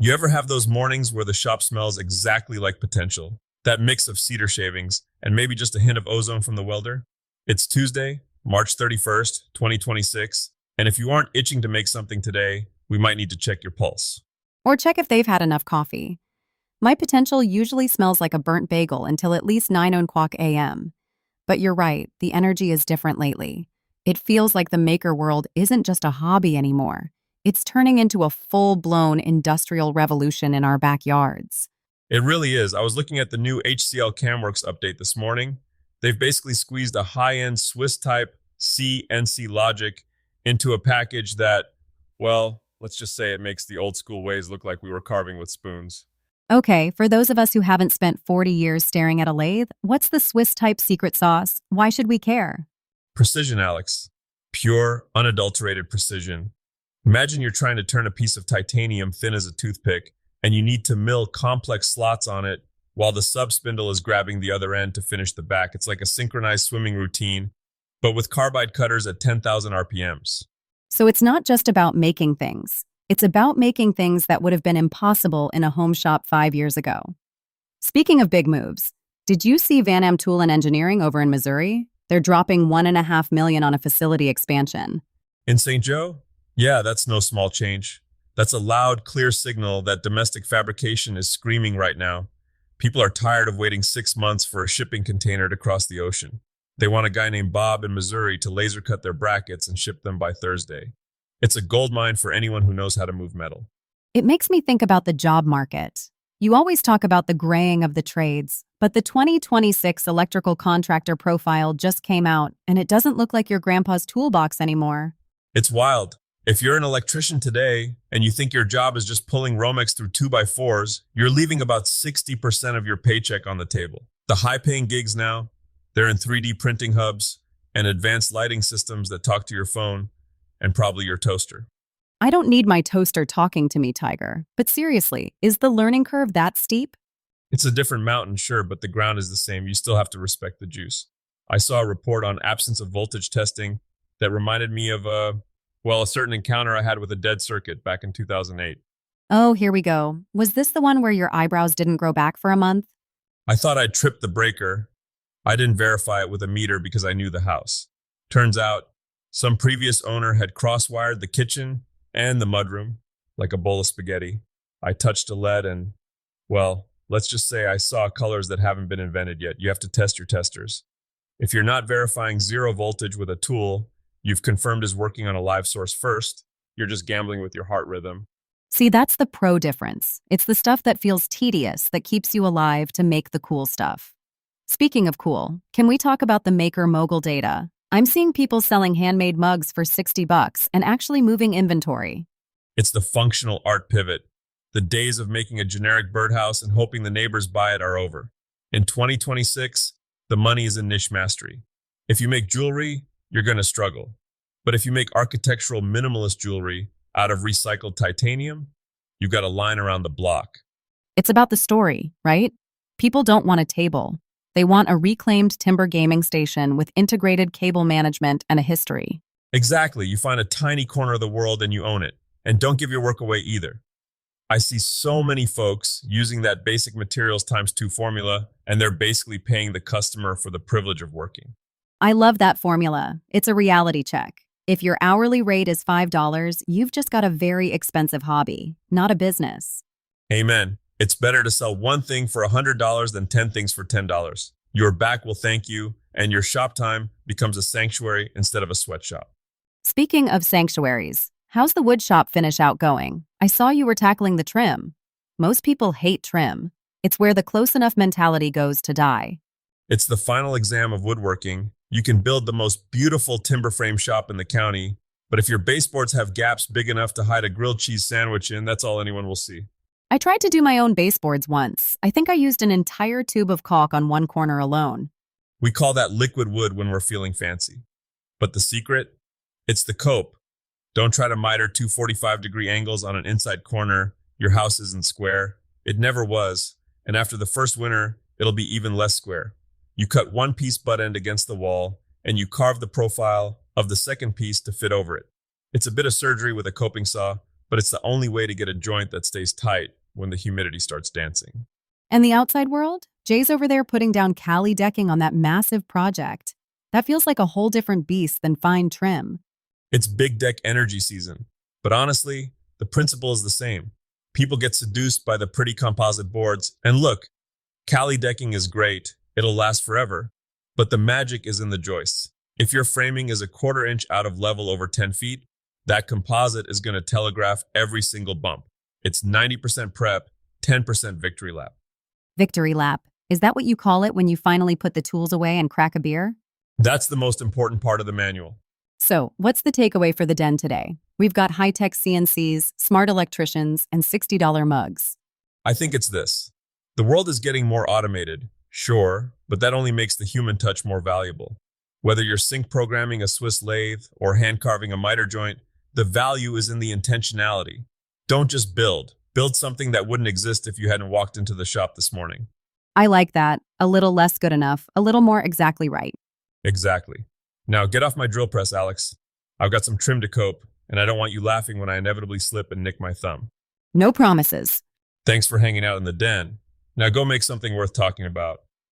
You ever have those mornings where the shop smells exactly like potential? That mix of cedar shavings and maybe just a hint of ozone from the welder? It's Tuesday, March 31st, 2026, and if you aren't itching to make something today, we might need to check your pulse. Or check if they've had enough coffee. My potential usually smells like a burnt bagel until at least 9 o'clock a.m. But you're right, the energy is different lately. It feels like the maker world isn't just a hobby anymore. It's turning into a full-blown industrial revolution in our backyards. It really is. I was looking at the new HCL CamWorks update this morning. They've basically squeezed a high-end Swiss-type CNC logic into a package that, well, let's just say it makes the old school ways look like we were carving with spoons. Okay, for those of us who haven't spent 40 years staring at a lathe, what's the Swiss-type secret sauce? Why should we care? Precision, Alex. Pure, unadulterated precision. Imagine you're trying to turn a piece of titanium thin as a toothpick, and you need to mill complex slots on it while the subspindle is grabbing the other end to finish the back. It's like a synchronized swimming routine, but with carbide cutters at 10,000 RPMs. So it's not just about making things. It's about making things that would have been impossible in a home shop 5 years ago. Speaking of big moves, did you see Van Am Tool and Engineering over in Missouri? They're dropping $1.5 million on a facility expansion. In St. Joe? Yeah, that's no small change. That's a loud, clear signal that domestic fabrication is screaming right now. People are tired of waiting 6 months for a shipping container to cross the ocean. They want a guy named Bob in Missouri to laser cut their brackets and ship them by Thursday. It's a gold mine for anyone who knows how to move metal. It makes me think about the job market. You always talk about the graying of the trades, but the 2026 electrical contractor profile just came out, and it doesn't look like your grandpa's toolbox anymore. It's wild. If you're an electrician today and you think your job is just pulling Romex through 2x4s, you're leaving about 60% of your paycheck on the table. The high-paying gigs now, they're in 3D printing hubs and advanced lighting systems that talk to your phone and probably your toaster. I don't need my toaster talking to me, Tiger. But seriously, is the learning curve that steep? It's a different mountain, sure, but the ground is the same. You still have to respect the juice. I saw a report on absence of voltage testing that reminded me of a certain encounter I had with a dead circuit back in 2008. Oh, here we go. Was this the one where your eyebrows didn't grow back for a month? I thought I'd tripped the breaker. I didn't verify it with a meter because I knew the house. Turns out, some previous owner had cross-wired the kitchen and the mudroom like a bowl of spaghetti. I touched a lead and, well, let's just say I saw colors that haven't been invented yet. You have to test your testers. If you're not verifying zero voltage with a tool you've confirmed is working on a live source first, you're just gambling with your heart rhythm. See, that's the pro difference. It's the stuff that feels tedious that keeps you alive to make the cool stuff. Speaking of cool, can we talk about the maker mogul data? I'm seeing people selling handmade mugs for $60 and actually moving inventory. It's the functional art pivot. The days of making a generic birdhouse and hoping the neighbors buy it are over. In 2026, the money is in niche mastery. If you make jewelry, you're going to struggle. But if you make architectural minimalist jewelry out of recycled titanium, you've got a line around the block. It's about the story, right? People don't want a table. They want a reclaimed timber gaming station with integrated cable management and a history. Exactly. You find a tiny corner of the world and you own it. And don't give your work away either. I see so many folks using that basic materials times 2 formula, and they're basically paying the customer for the privilege of working. I love that formula. It's a reality check. If your hourly rate is $5, you've just got a very expensive hobby, not a business. Amen. It's better to sell one thing for $100 than 10 things for $10. Your back will thank you, and your shop time becomes a sanctuary instead of a sweatshop. Speaking of sanctuaries, how's the wood shop finish out going? I saw you were tackling the trim. Most people hate trim. It's where the close enough mentality goes to die. It's the final exam of woodworking. You can build the most beautiful timber frame shop in the county, but if your baseboards have gaps big enough to hide a grilled cheese sandwich in, that's all anyone will see. I tried to do my own baseboards once. I think I used an entire tube of caulk on one corner alone. We call that liquid wood when we're feeling fancy. But the secret? It's the cope. Don't try to miter 245-degree angles on an inside corner. Your house isn't square. It never was. And after the first winter, it'll be even less square. You cut one piece butt end against the wall, and you carve the profile of the second piece to fit over it. It's a bit of surgery with a coping saw, but it's the only way to get a joint that stays tight when the humidity starts dancing. And the outside world? Jay's over there putting down Cali decking on that massive project. That feels like a whole different beast than fine trim. It's big deck energy season, but honestly, the principle is the same. People get seduced by the pretty composite boards, and look, Cali decking is great, it'll last forever, but the magic is in the joists. If your framing is a quarter inch out of level over 10 feet, that composite is going to telegraph every single bump. It's 90% prep, 10% victory lap. Victory lap. Is that what you call it when you finally put the tools away and crack a beer? That's the most important part of the manual. So, what's the takeaway for the den today? We've got high-tech CNCs, smart electricians, and $60 mugs. I think it's this. The world is getting more automated, sure, but that only makes the human touch more valuable. Whether you're sync programming a Swiss lathe or hand carving a miter joint, the value is in the intentionality. Don't just build something that wouldn't exist if you hadn't walked into the shop this morning. I like that. A little less good enough, a little more exactly right. Exactly. Now get off my drill press, Alex. I've got some trim to cope, and I don't want you laughing when I inevitably slip and nick my thumb. No promises. Thanks for hanging out in the den. Now go make something worth talking about.